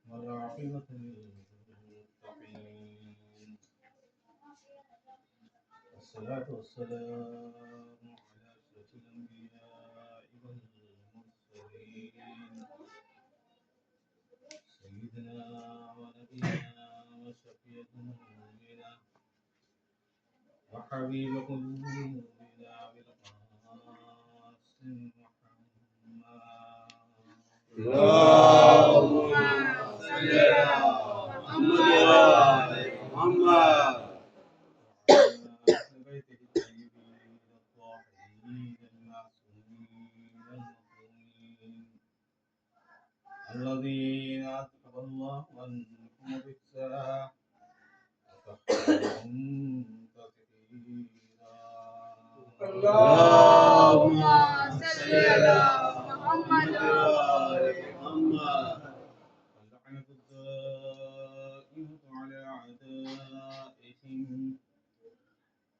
والعاقبة للمتقين والصلاة والسلام على أشرف الأنبياء والمرسلين سيدنا ونبينا وشفيع ذنوبنا وحبيب قلوبنا بالقاسم محمد اللهم صل على محمد وآل محمد وعلى أهل بيته الطيبين الطاهرين المعصومين المظلومين الذين أذهب الله عنهم الرجس وطهرهم تطهيرا اللهم صل على محمد وآل محمد اللعنة الدائمة على أعدائهم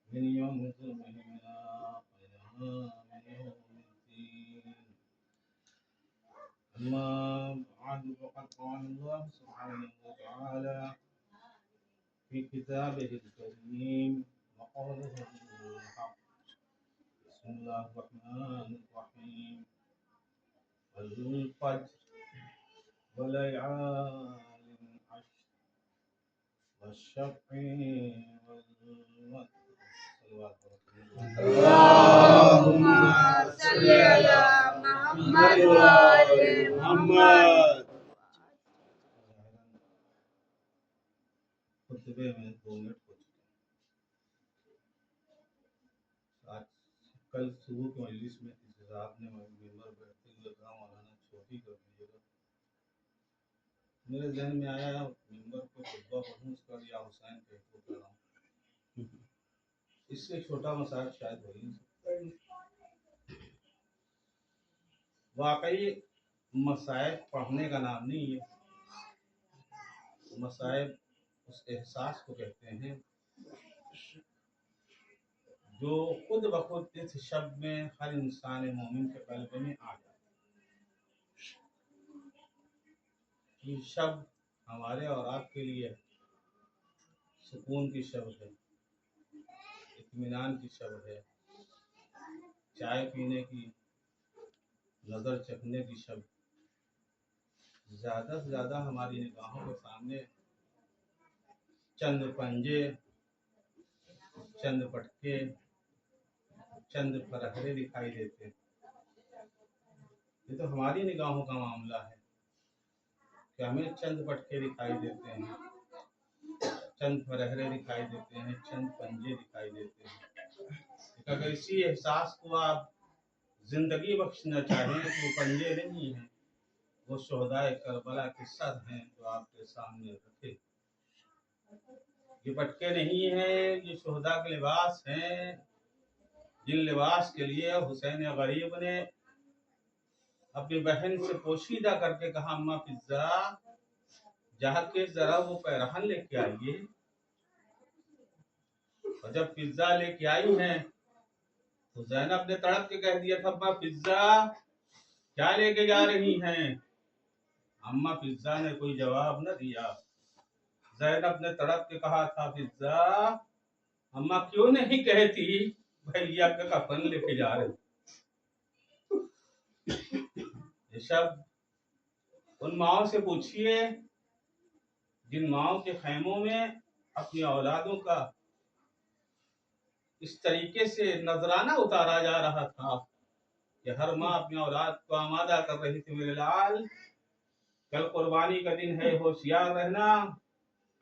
من يوم ظلمهم إلى قيام يوم الدين أما بعد فقد قال الله سبحانه وتعالى في كتابه الكريم وقوله الحق بسم الله الرحمن الرحيم والفجر وليال عشر والشفع والوتر صلوات اللهم صل على محمد وآل محمد خطبے میں 2 منٹ ہو چکے آج کل صبح کی مجلس میں کسی صاحب نے ممبر بیٹھتے ہوئے کہا مولانا چھوٹی کر دیجیے گا میرے ذہن میں آیا ممبر کو خطبہ پڑھوں اس کا یا حسین کہہ کو کر رہا ہوں اس سے چھوٹا مسائل شاید ہو ہی نہیں سکتا واقعی مسائل پڑھنے کا نام نہیں ہے مسائل اس احساس کو کہتے ہیں جو خود بخود اس شب میں ہر انسان مومن کے قلب میں آ جاتا ہے یہ شب ہمارے اور آپ کے لیے سکون کی شب ہے اطمینان کی شب ہے چائے پینے کی نظر چکھنے کی شب زیادہ سے زیادہ ہماری نگاہوں کے سامنے چند پنجے چند پٹکے چند فرہرے دکھائی دیتے ہیں یہ تو ہماری نگاہوں کا معاملہ ہے کہ ہمیں چند پٹکے دکھائی دیتے ہیں چند فرہرے دکھائی دیتے ہیں چند پنجے دکھائی دیتے ہیں اگر اسی احساس کو آپ زندگی بخشنا چاہیں تو وہ پنجے نہیں ہیں وہ شہدائے کربلا کے سر ہیں جو آپ کے سامنے رکھے یہ پٹکے نہیں ہیں یہ شہداء کے لباس ہیں جن لباس کے لیے حسین غریب نے اپنی بہن سے پوشیدہ کر کے کہا اماں فضا جا کے ذرا وہ پیرہن لے کے آئیے اور جب فضا لے کے آئی ہیں تو زینب نے تڑپ کے کہہ دیا تھا اماں فضا کیا لے کے جا رہی ہیں اماں فضا نے کوئی جواب نہ دیا زینب نے تڑپ کے کہا تھا فضا اماں کیوں نہیں کہتی بھیا کا کفن لے کے جا رہے یہ شب ان ماؤں سے پوچھئے جن ماؤں کے خیموں میں اپنی اولادوں کا اس طریقے سے نذرانہ اتارا جا رہا تھا کہ ہر ماں اپنی اولاد کو آمادہ کر رہی تھی میرے لال کل قربانی کا دن ہے ہوشیار رہنا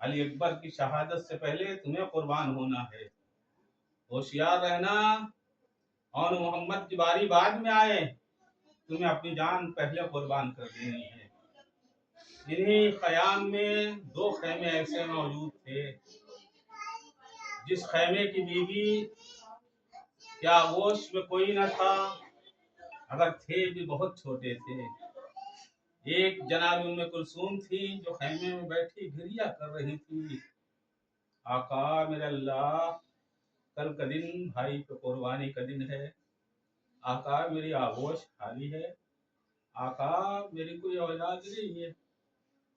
علی اکبر کی شہادت سے پہلے تمہیں قربان ہونا ہے ہوشیار رہنا اور محمد کی باری بعد میں آئے تمہیں اپنی جان پہلے قربان کر دینی ہے انہی خیام میں 2 خیمے ایسے موجود تھے جس خیمے کی بیوی کیا گوش میں کوئی نہ تھا اگر تھے بھی بہت چھوٹے تھے ایک جناب ام کلثوم تھی جو خیمے میں بیٹھی گھریا کر رہی تھی آقا میرے اللہ کل کا دن بھائی پہ قربانی کا دن ہے آقا میری آغوش خالی ہے آقا میری کوئی اولاد نہیں ہے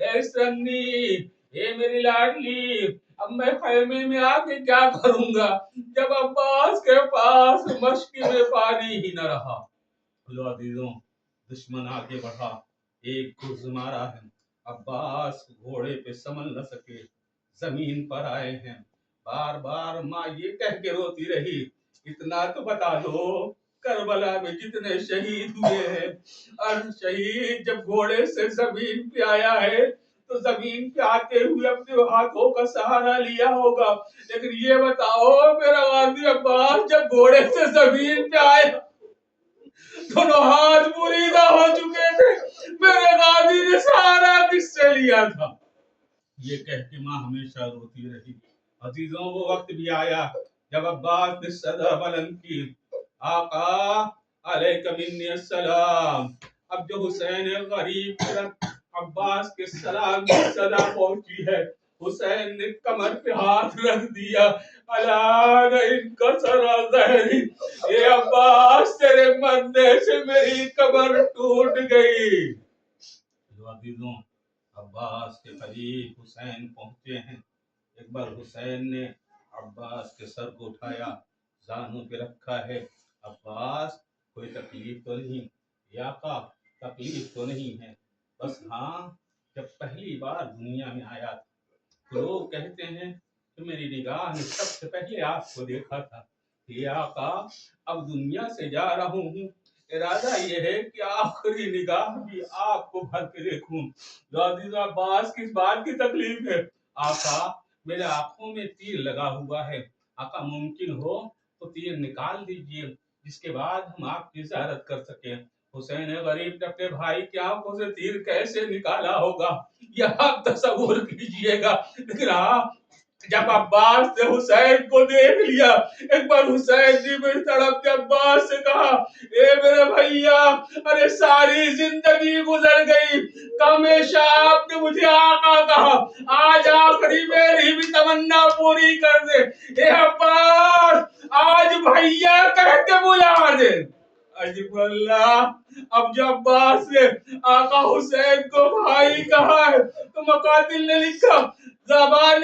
اے سنی، اے میری لاڈلی، اب میں خیمے میں آ کے کیا کروں گا جب عباس کے پاس مشکی میں پانی ہی نہ رہا۔ لو عزیزوں، دشمن آگے بڑھا، ایک گرز مارا ہے، عباس گھوڑے پہ سنبھل نہ سکے، زمین پر آئے ہیں۔ بار بار ماں یہ کہہ کے روتی رہی، اتنا تو بتا دو کربلا میں جتنے شہید ہوئے ہیں، اور شہید جب گھوڑے سے زمین پہ آیا ہے تو زمین پہ آتے ہوئے اپنے ہاتھوں کا سہارا لیا ہوگا، لیکن یہ بتاؤ میرا غازی عباس جب گھوڑے سے زمین پہ آئے دونوں ہاتھ بریدہ ہو چکے تھے، میرے غازی نے سہارا کس سے لیا تھا؟ یہ کہہ کے ماں ہمیشہ روتی رہی۔ عزیزوں، وہ وقت بھی آیا جب عباس نے صدا بلند کی، آقا علیک منی السلام۔ اب جو حسین غریب کی طرف عباس کے سلام کی صدا پہنچی ہے، حسین نے کمر پہ ہاتھ رکھ دیا، الان انکسر ظہری، اے عباس تیرے مرنے سے میری کمر ٹوٹ گئی۔ جو عزیزوں، عباس کے قریب حسین پہنچے ہیں، ایک بار حسین نے عباس کے سر کو اٹھایا، زانوں پہ رکھا ہے، عباس کوئی تکلیف تو نہیں؟ یا آقا تکلیف تو نہیں ہے، بس ہاں جب پہلی بار دنیا میں آیا تو لوگ کہتے ہیں کہ میری نگاہ نے سب سے پہلے آپ کو دیکھا تھا، یا آقا اب دنیا سے جا رہا ہوں، ارادہ یہ ہے کہ آخری نگاہ بھی آپ کو بھر کے دیکھوں۔ عزیز عباس کس بات کی تکلیف ہے؟ آقا میرے آنکھوں میں تیر لگا ہوا ہے، آقا ممکن ہو تو تیر نکال دیجئے جس کے بعد ہم آپ کی زیارت کر سکیں۔ حسین غریب نے اپنے بھائی کی آنکھوں سے تیر کیسے نکالا ہوگا یہ آپ تصور کیجئے گا، لیکن ہاں جب عباس نے حسین کو دیکھ لیا، ایک بار حسین جی میری طرف کے عباس سے کہا، اے میرے بھائیا، ارے ساری زندگی گزر گئی، ہمیشہ آپ نے مجھے آقا کہا، آج آخری میری بھی تمنا پوری کر دے، اے عباس آج بھائیا کہہ کے بلا دے۔ عجب اللہ، اب جو عباس نے آقا حسین کو بھائی کہا ہے تو مقاتل نے لکھا زبان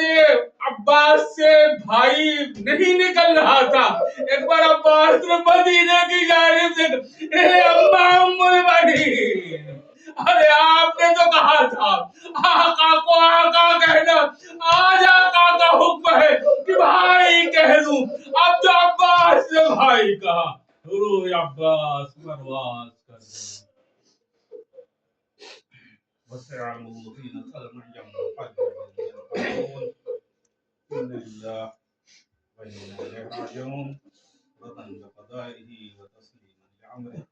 عباس سے بھائی نہیں نکل رہا تھا۔ ایک بار عباس نے مدینے کی جانب سے، اے اماں ام المؤمنین، ارے آپ نے تو کہا تھا آقا کو آقا کہنا، آج آقا کا حکم ہے کہ بھائی کہہ دوں، اب جو عباس نے بھائی کہا، روح عباس پرواز کر گئی۔ وسيعلم الذين ظلموا يوم القيامة إن لله وإنا إليه راجعون، رضا بقضائه وتسليما لأمره